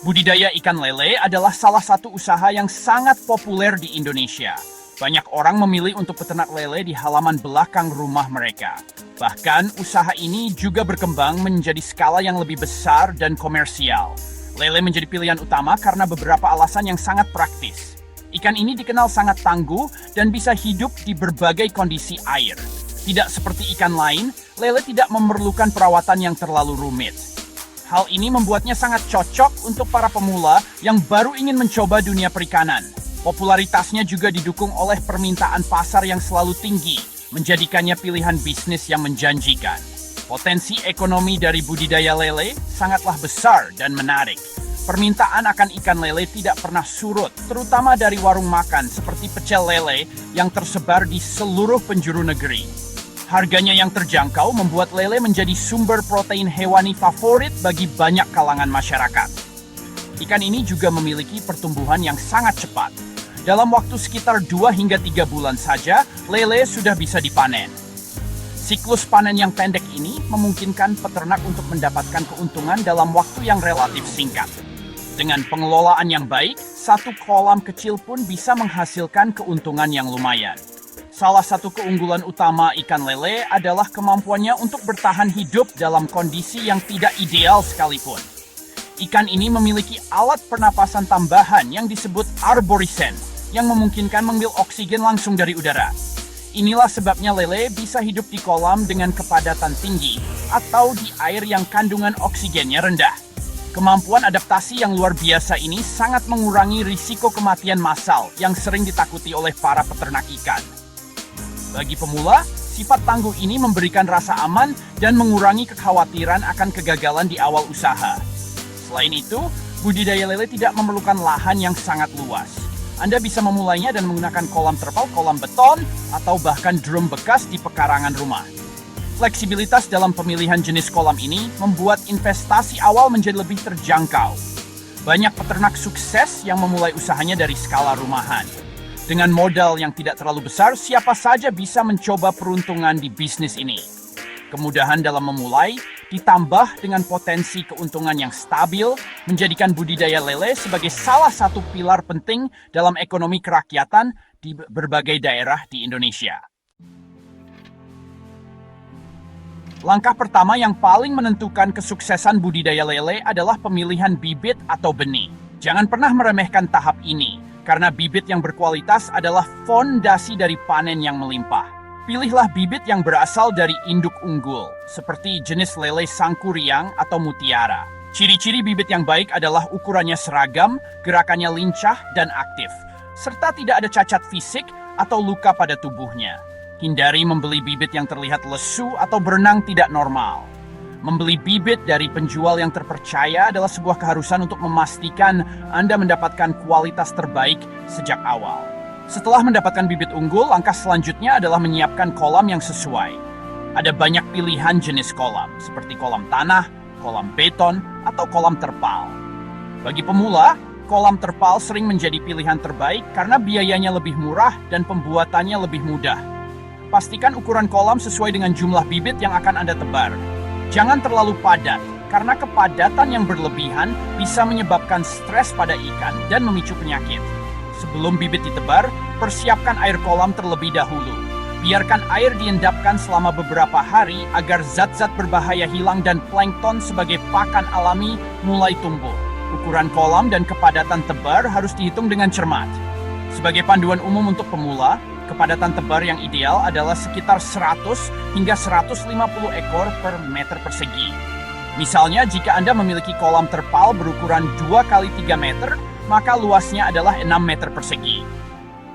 Budidaya ikan lele adalah salah satu usaha yang sangat populer di Indonesia. Banyak orang memilih untuk peternak lele di halaman belakang rumah mereka. Bahkan, usaha ini juga berkembang menjadi skala yang lebih besar dan komersial. Lele menjadi pilihan utama karena beberapa alasan yang sangat praktis. Ikan ini dikenal sangat tangguh dan bisa hidup di berbagai kondisi air. Tidak seperti ikan lain, lele tidak memerlukan perawatan yang terlalu rumit. Hal ini membuatnya sangat cocok untuk para pemula yang baru ingin mencoba dunia perikanan. Popularitasnya juga didukung oleh permintaan pasar yang selalu tinggi, menjadikannya pilihan bisnis yang menjanjikan. Potensi ekonomi dari budidaya lele sangatlah besar dan menarik. Permintaan akan ikan lele tidak pernah surut, terutama dari warung makan seperti pecel lele yang tersebar di seluruh penjuru negeri. Harganya yang terjangkau membuat lele menjadi sumber protein hewani favorit bagi banyak kalangan masyarakat. Ikan ini juga memiliki pertumbuhan yang sangat cepat. Dalam waktu sekitar 2 hingga 3 bulan saja, lele sudah bisa dipanen. Siklus panen yang pendek ini memungkinkan peternak untuk mendapatkan keuntungan dalam waktu yang relatif singkat. Dengan pengelolaan yang baik, satu kolam kecil pun bisa menghasilkan keuntungan yang lumayan. Salah satu keunggulan utama ikan lele adalah kemampuannya untuk bertahan hidup dalam kondisi yang tidak ideal sekalipun. Ikan ini memiliki alat pernapasan tambahan yang disebut arborisen, yang memungkinkan mengambil oksigen langsung dari udara. Inilah sebabnya lele bisa hidup di kolam dengan kepadatan tinggi atau di air yang kandungan oksigennya rendah. Kemampuan adaptasi yang luar biasa ini sangat mengurangi risiko kematian massal yang sering ditakuti oleh para peternak ikan. Bagi pemula, sifat tangguh ini memberikan rasa aman dan mengurangi kekhawatiran akan kegagalan di awal usaha. Selain itu, budidaya lele tidak memerlukan lahan yang sangat luas. Anda bisa memulainya dan menggunakan kolam terpal, kolam beton, atau bahkan drum bekas di pekarangan rumah. Fleksibilitas dalam pemilihan jenis kolam ini membuat investasi awal menjadi lebih terjangkau. Banyak peternak sukses yang memulai usahanya dari skala rumahan. Dengan modal yang tidak terlalu besar, siapa saja bisa mencoba peruntungan di bisnis ini. Kemudahan dalam memulai, ditambah dengan potensi keuntungan yang stabil, menjadikan budidaya lele sebagai salah satu pilar penting dalam ekonomi kerakyatan di berbagai daerah di Indonesia. Langkah pertama yang paling menentukan kesuksesan budidaya lele adalah pemilihan bibit atau benih. Jangan pernah meremehkan tahap ini, karena bibit yang berkualitas adalah fondasi dari panen yang melimpah. Pilihlah bibit yang berasal dari induk unggul, seperti jenis lele sangkuriang atau mutiara. Ciri-ciri bibit yang baik adalah ukurannya seragam, gerakannya lincah dan aktif, serta tidak ada cacat fisik atau luka pada tubuhnya. Hindari membeli bibit yang terlihat lesu atau berenang tidak normal. Membeli bibit dari penjual yang terpercaya adalah sebuah keharusan untuk memastikan Anda mendapatkan kualitas terbaik sejak awal. Setelah mendapatkan bibit unggul, langkah selanjutnya adalah menyiapkan kolam yang sesuai. Ada banyak pilihan jenis kolam, seperti kolam tanah, kolam beton, atau kolam terpal. Bagi pemula, kolam terpal sering menjadi pilihan terbaik karena biayanya lebih murah dan pembuatannya lebih mudah. Pastikan ukuran kolam sesuai dengan jumlah bibit yang akan Anda tebar. Jangan terlalu padat, karena kepadatan yang berlebihan bisa menyebabkan stres pada ikan dan memicu penyakit. Sebelum bibit ditebar, persiapkan air kolam terlebih dahulu. Biarkan air diendapkan selama beberapa hari agar zat-zat berbahaya hilang dan plankton sebagai pakan alami mulai tumbuh. Ukuran kolam dan kepadatan tebar harus dihitung dengan cermat. Sebagai panduan umum untuk pemula, kepadatan tebar yang ideal adalah sekitar 100 hingga 150 ekor per meter persegi. Misalnya, jika Anda memiliki kolam terpal berukuran 2 kali 3 meter, maka luasnya adalah 6 meter persegi.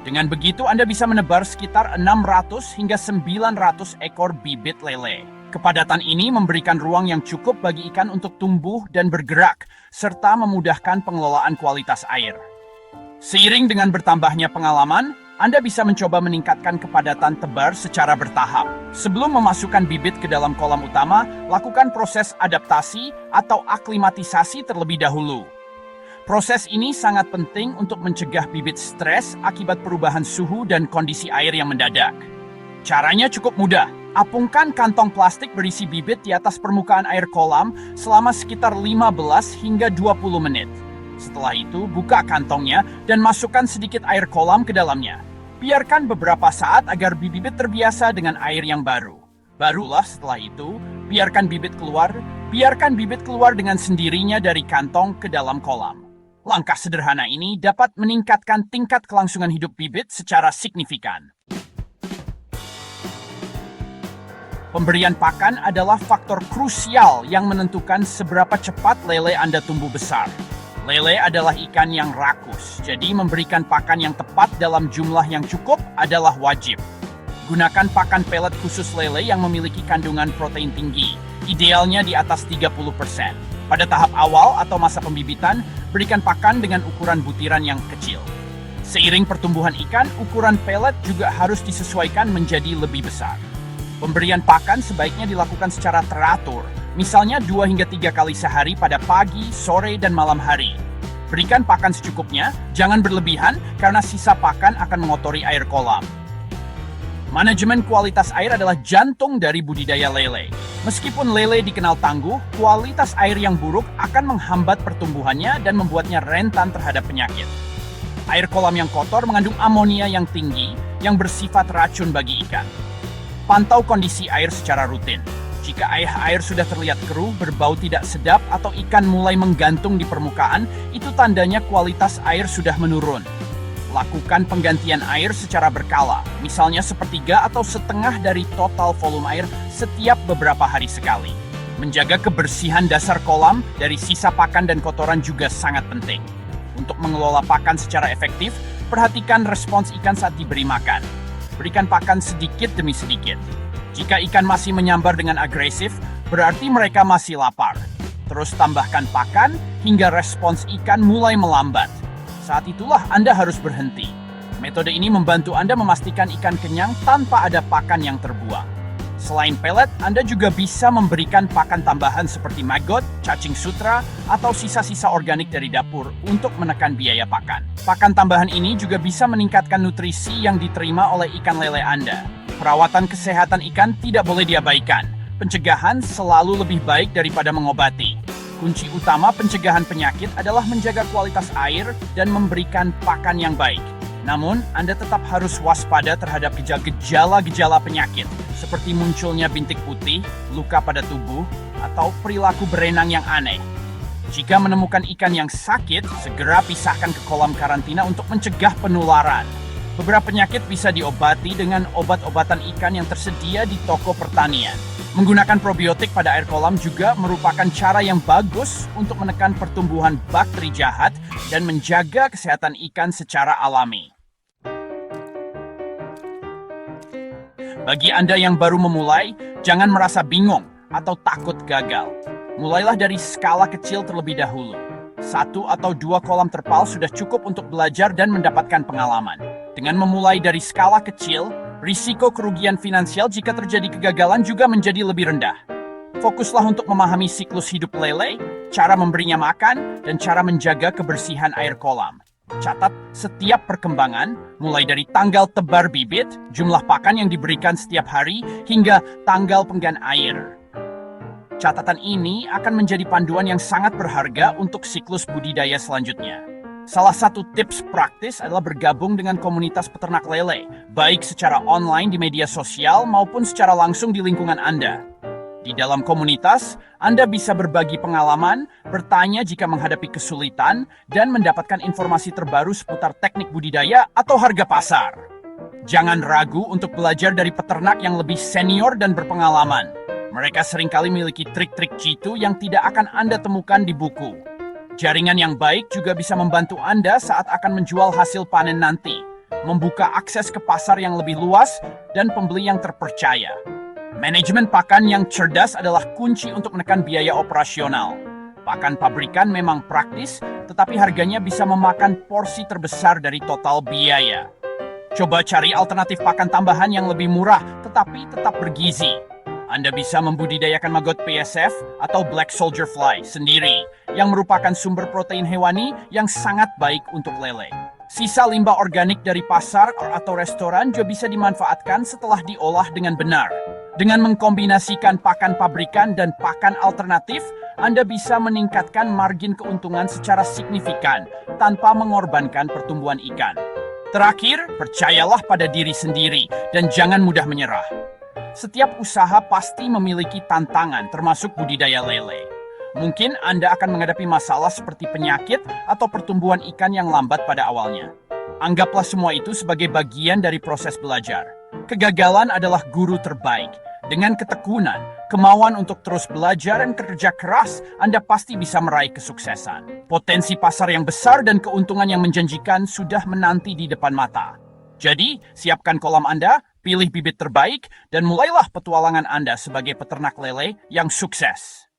Dengan begitu, Anda bisa menebar sekitar 600 hingga 900 ekor bibit lele. Kepadatan ini memberikan ruang yang cukup bagi ikan untuk tumbuh dan bergerak, serta memudahkan pengelolaan kualitas air. Seiring dengan bertambahnya pengalaman, Anda bisa mencoba meningkatkan kepadatan tebar secara bertahap. Sebelum memasukkan bibit ke dalam kolam utama, lakukan proses adaptasi atau aklimatisasi terlebih dahulu. Proses ini sangat penting untuk mencegah bibit stres akibat perubahan suhu dan kondisi air yang mendadak. Caranya cukup mudah. Apungkan kantong plastik berisi bibit di atas permukaan air kolam selama sekitar 15 hingga 20 menit. Setelah itu, buka kantongnya dan masukkan sedikit air kolam ke dalamnya. Biarkan beberapa saat agar bibit terbiasa dengan air yang baru. Barulah setelah itu, biarkan bibit keluar dengan sendirinya dari kantong ke dalam kolam. Langkah sederhana ini dapat meningkatkan tingkat kelangsungan hidup bibit secara signifikan. Pemberian pakan adalah faktor krusial yang menentukan seberapa cepat lele Anda tumbuh besar. Lele adalah ikan yang rakus, jadi memberikan pakan yang tepat dalam jumlah yang cukup adalah wajib. Gunakan pakan pelet khusus lele yang memiliki kandungan protein tinggi, idealnya di atas 30%. Pada tahap awal atau masa pembibitan, berikan pakan dengan ukuran butiran yang kecil. Seiring pertumbuhan ikan, ukuran pelet juga harus disesuaikan menjadi lebih besar. Pemberian pakan sebaiknya dilakukan secara teratur, misalnya 2 hingga 3 kali sehari pada pagi, sore, dan malam hari. Berikan pakan secukupnya, jangan berlebihan karena sisa pakan akan mengotori air kolam. Manajemen kualitas air adalah jantung dari budidaya lele. Meskipun lele dikenal tangguh, kualitas air yang buruk akan menghambat pertumbuhannya dan membuatnya rentan terhadap penyakit. Air kolam yang kotor mengandung amonia yang tinggi yang bersifat racun bagi ikan. Pantau kondisi air secara rutin. Jika air sudah terlihat keruh, berbau tidak sedap, atau ikan mulai menggantung di permukaan, itu tandanya kualitas air sudah menurun. Lakukan penggantian air secara berkala, misalnya sepertiga atau setengah dari total volume air setiap beberapa hari sekali. Menjaga kebersihan dasar kolam dari sisa pakan dan kotoran juga sangat penting. Untuk mengelola pakan secara efektif, perhatikan respons ikan saat diberi makan. Berikan pakan sedikit demi sedikit. Jika ikan masih menyambar dengan agresif, berarti mereka masih lapar. Terus tambahkan pakan hingga respons ikan mulai melambat. Saat itulah Anda harus berhenti. Metode ini membantu Anda memastikan ikan kenyang tanpa ada pakan yang terbuang. Selain pelet, Anda juga bisa memberikan pakan tambahan seperti maggot, cacing sutra, atau sisa-sisa organik dari dapur untuk menekan biaya pakan. Pakan tambahan ini juga bisa meningkatkan nutrisi yang diterima oleh ikan lele Anda. Perawatan kesehatan ikan tidak boleh diabaikan. Pencegahan selalu lebih baik daripada mengobati. Kunci utama pencegahan penyakit adalah menjaga kualitas air dan memberikan pakan yang baik. Namun, Anda tetap harus waspada terhadap gejala-gejala penyakit, seperti munculnya bintik putih, luka pada tubuh, atau perilaku berenang yang aneh. Jika menemukan ikan yang sakit, segera pisahkan ke kolam karantina untuk mencegah penularan. Beberapa penyakit bisa diobati dengan obat-obatan ikan yang tersedia di toko pertanian. Menggunakan probiotik pada air kolam juga merupakan cara yang bagus untuk menekan pertumbuhan bakteri jahat dan menjaga kesehatan ikan secara alami. Bagi Anda yang baru memulai, jangan merasa bingung atau takut gagal. Mulailah dari skala kecil terlebih dahulu. 1 atau 2 kolam terpal sudah cukup untuk belajar dan mendapatkan pengalaman. Dengan memulai dari skala kecil, risiko kerugian finansial jika terjadi kegagalan juga menjadi lebih rendah. Fokuslah untuk memahami siklus hidup lele, cara memberinya makan, dan cara menjaga kebersihan air kolam. Catat setiap perkembangan, mulai dari tanggal tebar bibit, jumlah pakan yang diberikan setiap hari, hingga tanggal penggan air. Catatan ini akan menjadi panduan yang sangat berharga untuk siklus budidaya selanjutnya. Salah satu tips praktis adalah bergabung dengan komunitas peternak lele, baik secara online di media sosial maupun secara langsung di lingkungan Anda. Di dalam komunitas, Anda bisa berbagi pengalaman, bertanya jika menghadapi kesulitan, dan mendapatkan informasi terbaru seputar teknik budidaya atau harga pasar. Jangan ragu untuk belajar dari peternak yang lebih senior dan berpengalaman. Mereka seringkali memiliki trik-trik jitu yang tidak akan Anda temukan di buku. Jaringan yang baik juga bisa membantu Anda saat akan menjual hasil panen nanti, membuka akses ke pasar yang lebih luas, dan pembeli yang terpercaya. Manajemen pakan yang cerdas adalah kunci untuk menekan biaya operasional. Pakan pabrikan memang praktis, tetapi harganya bisa memakan porsi terbesar dari total biaya. Coba cari alternatif pakan tambahan yang lebih murah, tetapi tetap bergizi. Anda bisa membudidayakan maggot PSF atau Black Soldier Fly sendiri, yang merupakan sumber protein hewani yang sangat baik untuk lele. Sisa limbah organik dari pasar atau restoran juga bisa dimanfaatkan setelah diolah dengan benar. Dengan mengkombinasikan pakan pabrikan dan pakan alternatif, Anda bisa meningkatkan margin keuntungan secara signifikan tanpa mengorbankan pertumbuhan ikan. Terakhir, percayalah pada diri sendiri dan jangan mudah menyerah. Setiap usaha pasti memiliki tantangan, termasuk budidaya lele. Mungkin Anda akan menghadapi masalah seperti penyakit atau pertumbuhan ikan yang lambat pada awalnya. Anggaplah semua itu sebagai bagian dari proses belajar. Kegagalan adalah guru terbaik. Dengan ketekunan, kemauan untuk terus belajar dan kerja keras, Anda pasti bisa meraih kesuksesan. Potensi pasar yang besar dan keuntungan yang menjanjikan sudah menanti di depan mata. Jadi, siapkan kolam Anda, pilih bibit terbaik, dan mulailah petualangan Anda sebagai peternak lele yang sukses.